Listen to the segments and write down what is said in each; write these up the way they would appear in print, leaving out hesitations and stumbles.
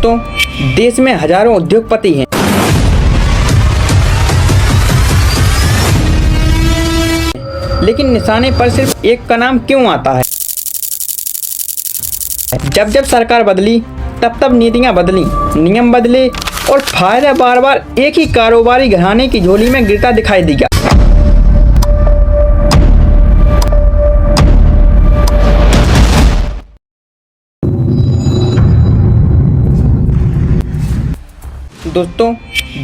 दोस्तों, देश में हजारों उद्योगपति हैं, लेकिन निशाने पर सिर्फ एक का नाम क्यों आता है? जब जब सरकार बदली, तब तब नीतियां बदली, नियम बदले और फायदा बार बार एक ही कारोबारी घराने की झोली में गिरता दिखाई दिया। दोस्तों,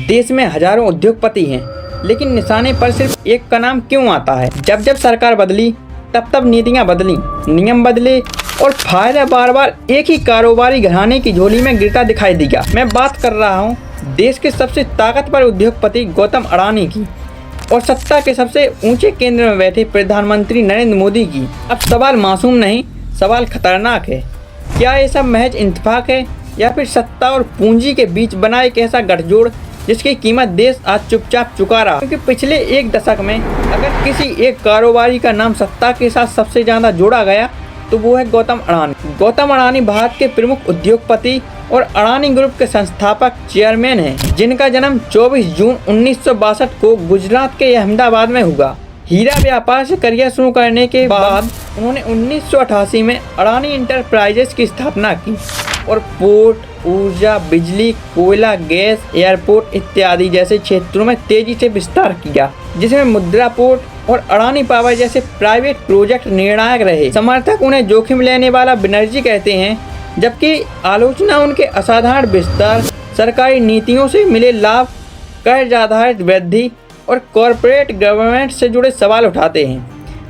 देश में हजारों उद्योगपति हैं, लेकिन निशाने पर सिर्फ एक का नाम क्यों आता है? जब जब सरकार बदली, तब तब नीतियां बदली, नियम बदले और फायदा बार बार एक ही कारोबारी घराने की झोली में गिरता दिखाई दिया। मैं बात कर रहा हूं देश के सबसे ताकतवर उद्योगपति गौतम अडानी की और सत्ता के सबसे ऊंचे केंद्र में बैठे प्रधानमंत्री नरेंद्र मोदी की। अब सवाल मासूम नहीं, सवाल खतरनाक है। क्या ये सब महज इत्तेफाक है या फिर सत्ता और पूंजी के बीच बना एक ऐसा गठजोड़ जिसकी कीमत देश आज चुपचाप चुका रहा? क्योंकि पिछले एक दशक में अगर किसी एक कारोबारी का नाम सत्ता के साथ सबसे ज़्यादा जोड़ा गया तो वो है गौतम अडानी। गौतम अडानी भारत के प्रमुख उद्योगपति और अडानी ग्रुप के संस्थापक चेयरमैन हैं, जिनका जन्म 24 जून 1962 को गुजरात के अहमदाबाद में हुआ। हीरा व्यापार से करियर शुरू करने के बाद उन्होंने 1988 में अडानी इंटरप्राइजेस की स्थापना की और पोर्ट, ऊर्जा, बिजली, कोयला, गैस, एयरपोर्ट इत्यादि जैसे क्षेत्रों में तेजी से विस्तार किया, जिसमें मुद्रा पोर्ट और अडानी पावर जैसे प्राइवेट प्रोजेक्ट निर्णायक रहे। समर्थक उन्हें जोखिम लेने वाला बनर्जी कहते हैं, जबकि आलोचना उनके असाधारण विस्तार, सरकारी नीतियों से मिले लाभ, कर्ज आधारित वृद्धि और कॉरपोरेट गवर्नेंस से जुड़े सवाल उठाते हैं।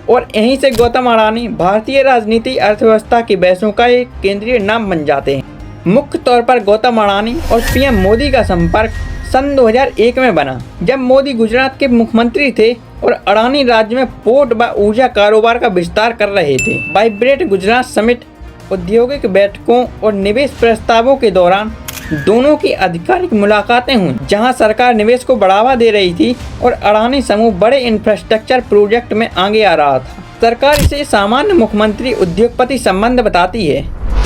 और यहीं से गौतम अडानी भारतीय राजनीति अर्थव्यवस्था की बहसों का एक केंद्रीय नाम बन जाते हैं। मुख्य तौर पर गौतम अडानी और पीएम मोदी का संपर्क सन 2001 में बना, जब मोदी गुजरात के मुख्यमंत्री थे और अडानी राज्य में पोर्ट व ऊर्जा कारोबार का विस्तार कर रहे थे। वाइब्रेंट गुजरात समिट, औद्योगिक बैठकों और निवेश प्रस्तावों के दौरान दोनों की आधिकारिक मुलाकातें हुई, जहां सरकार निवेश को बढ़ावा दे रही थी और अडानी समूह बड़े इंफ्रास्ट्रक्चर प्रोजेक्ट में आगे आ रहा था। सरकार इसे सामान्य मुख्यमंत्री उद्योगपति संबंध बताती है,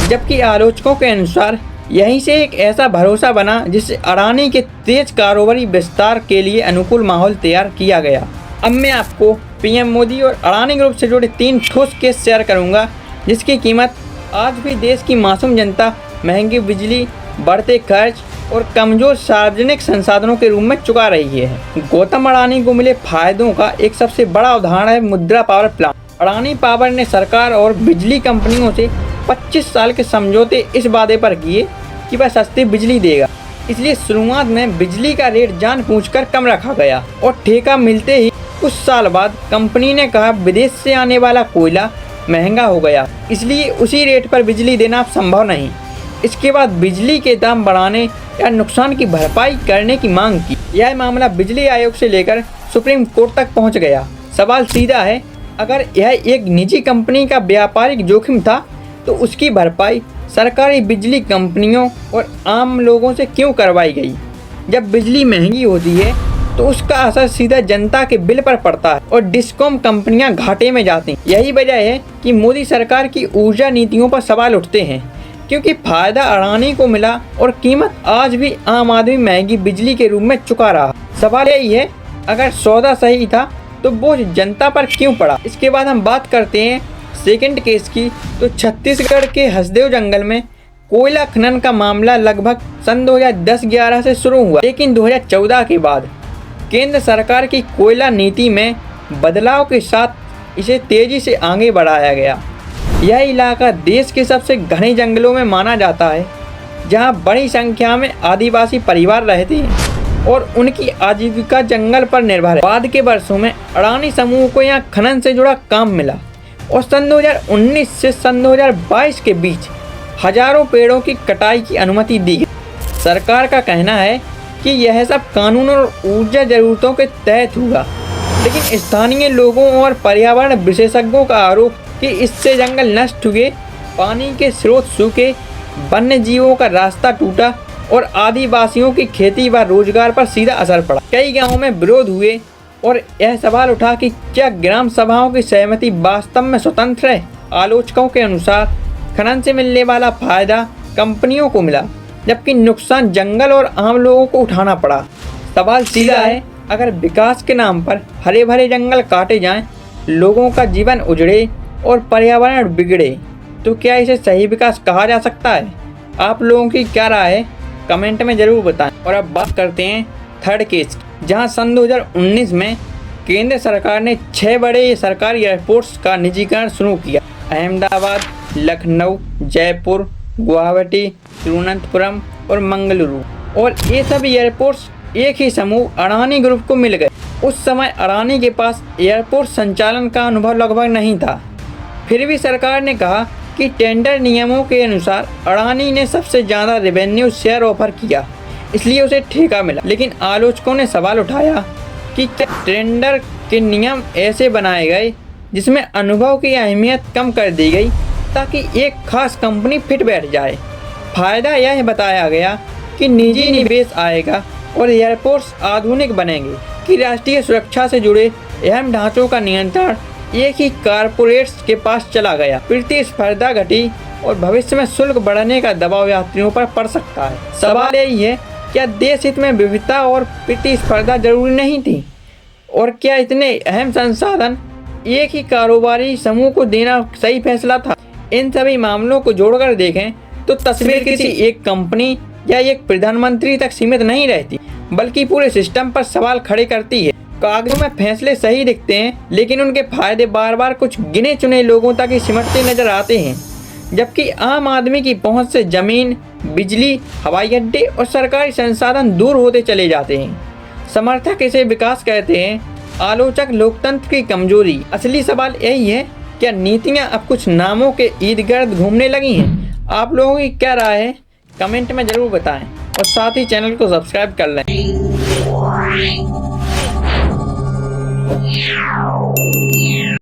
जबकि आलोचकों के अनुसार यहीं से एक ऐसा भरोसा बना जिससे अडानी के तेज कारोबारी विस्तार के लिए अनुकूल माहौल तैयार किया गया। अब मैं आपको पीएम मोदी और अडानी ग्रुप से जुड़े 3 ठोस केस शेयर करूंगा, जिसकी कीमत आज भी देश की मासूम जनता महंगी बिजली, बढ़ते खर्च और कमजोर सार्वजनिक संसाधनों के रूप में चुका रही है। गौतम अडानी को मिले फायदों का एक सबसे बड़ा उदाहरण है मुद्रा पावर प्लांट। अडानी पावर ने सरकार और बिजली कंपनियों से 25 साल के समझौते इस वादे पर किए कि वह सस्ती बिजली देगा, इसलिए शुरुआत में बिजली का रेट जानबूझकर कम रखा गया और ठेका मिलते ही कुछ साल बाद कंपनी ने कहा विदेश से आने वाला कोयला महंगा हो गया, इसलिए उसी रेट पर बिजली देना संभव नहीं। इसके बाद बिजली के दाम बढ़ाने या नुकसान की भरपाई करने की मांग की। यह मामला बिजली आयोग से लेकर सुप्रीम कोर्ट तक पहुंच गया। सवाल सीधा है, अगर यह एक निजी कंपनी का व्यापारिक जोखिम था तो उसकी भरपाई सरकारी बिजली कंपनियों और आम लोगों से क्यों करवाई गई? जब बिजली महंगी होती है तो उसका असर सीधा जनता के बिल पर पड़ता है और डिस्कॉम कंपनियां घाटे में जाती हैं। यही वजह है कि मोदी सरकार की ऊर्जा नीतियों पर सवाल उठते हैं, क्योंकि फायदा अडानी को मिला और कीमत आज भी आम आदमी महंगी बिजली के रूप में चुका रहा। सवाल यही है, अगर सौदा सही था तो बोझ जनता पर क्यों पड़ा? इसके बाद हम बात करते हैं सेकंड केस की। तो छत्तीसगढ़ के हसदेव जंगल में कोयला खनन का मामला लगभग सन 2010-11 से शुरू हुआ, लेकिन 2014 के बाद केंद्र सरकार की कोयला नीति में बदलाव के साथ इसे तेजी से आगे बढ़ाया गया। यह इलाका देश के सबसे घने जंगलों में माना जाता है, जहां बड़ी संख्या में आदिवासी परिवार रहते हैं और उनकी आजीविका जंगल पर निर्भर है। बाद के वर्षों में अडानी समूह को यहां खनन से जुड़ा काम मिला और सन 2019 से सन 2022 के बीच हजारों पेड़ों की कटाई की अनुमति दी गई। सरकार का कहना है कि यह सब कानून और ऊर्जा जरूरतों के तहत हुआ, लेकिन स्थानीय लोगों और पर्यावरण विशेषज्ञों का आरोप कि इससे जंगल नष्ट हुए, पानी के स्रोत सूखे, वन्य जीवों का रास्ता टूटा और आदिवासियों की खेती व रोजगार पर सीधा असर पड़ा। कई गांवों में विरोध हुए और यह सवाल उठा कि क्या ग्राम सभाओं की सहमति वास्तव में स्वतंत्र है? आलोचकों के अनुसार खनन से मिलने वाला फायदा कंपनियों को मिला, जबकि नुकसान जंगल और आम लोगों को उठाना पड़ा। सवाल सीधा है, अगर विकास के नाम पर हरे भरे जंगल काटे जाएं, लोगों का जीवन उजड़े और पर्यावरण बिगड़े, तो क्या इसे सही विकास कहा जा सकता है? आप लोगों की क्या राय है, कमेंट में ज़रूर बताएं। और अब बात करते हैं थर्ड केस की, जहां सन 2019 में केंद्र सरकार ने 6 बड़े सरकारी एयरपोर्ट्स का निजीकरण शुरू किया। अहमदाबाद, लखनऊ, जयपुर, गुवाहाटी, तिरुवनंतपुरम और मंगलुरु। और ये सभी एयरपोर्ट्स एक ही समूह अडानी ग्रुप को मिल गए। उस समय अडानी के पास एयरपोर्ट संचालन का अनुभव लगभग नहीं था। फिर भी सरकार ने कहा कि टेंडर नियमों के अनुसार अडानी ने सबसे ज़्यादा रेवेन्यू शेयर ऑफर किया, इसलिए उसे ठेका मिला। लेकिन आलोचकों ने सवाल उठाया कि क्या टेंडर के नियम ऐसे बनाए गए जिसमें अनुभव की अहमियत कम कर दी गई ताकि एक खास कंपनी फिट बैठ जाए। फायदा यह बताया गया कि निजी निवेश आएगा और एयरपोर्ट्स आधुनिक बनेंगे, कि राष्ट्रीय सुरक्षा से जुड़े अहम ढांचों का नियंत्रण एक ही कारपोरेट्स के पास चला गया। प्रतिस्पर्धा घटी और भविष्य में शुल्क बढ़ने का दबाव यात्रियों पर पड़ सकता है। सवाल यही है, क्या देश हित में विविधता और प्रतिस्पर्धा जरूरी नहीं थी? और क्या इतने अहम संसाधन एक ही कारोबारी समूह को देना सही फैसला था? इन सभी मामलों को जोड़कर देखें तो तस्वीर किसी एक कंपनी या एक प्रधानमंत्री तक सीमित नहीं रहती, बल्कि पूरे सिस्टम पर सवाल खड़े करती है। कागजों में फैसले सही दिखते हैं, लेकिन उनके फायदे बार बार कुछ गिने चुने लोगों तक ही सिमटते नजर आते हैं, जबकि आम आदमी की पहुंच से जमीन, बिजली, हवाई अड्डे और सरकारी संसाधन दूर होते चले जाते हैं। समर्थक इसे विकास कहते हैं, आलोचक लोकतंत्र की कमजोरी। असली सवाल यही है, क्या नीतियां अब कुछ नामों के इर्द गिर्द घूमने लगी हैं? आप लोगों की क्या राय है, कमेंट में ज़रूर बताएं और साथ ही चैनल को सब्सक्राइब कर लें।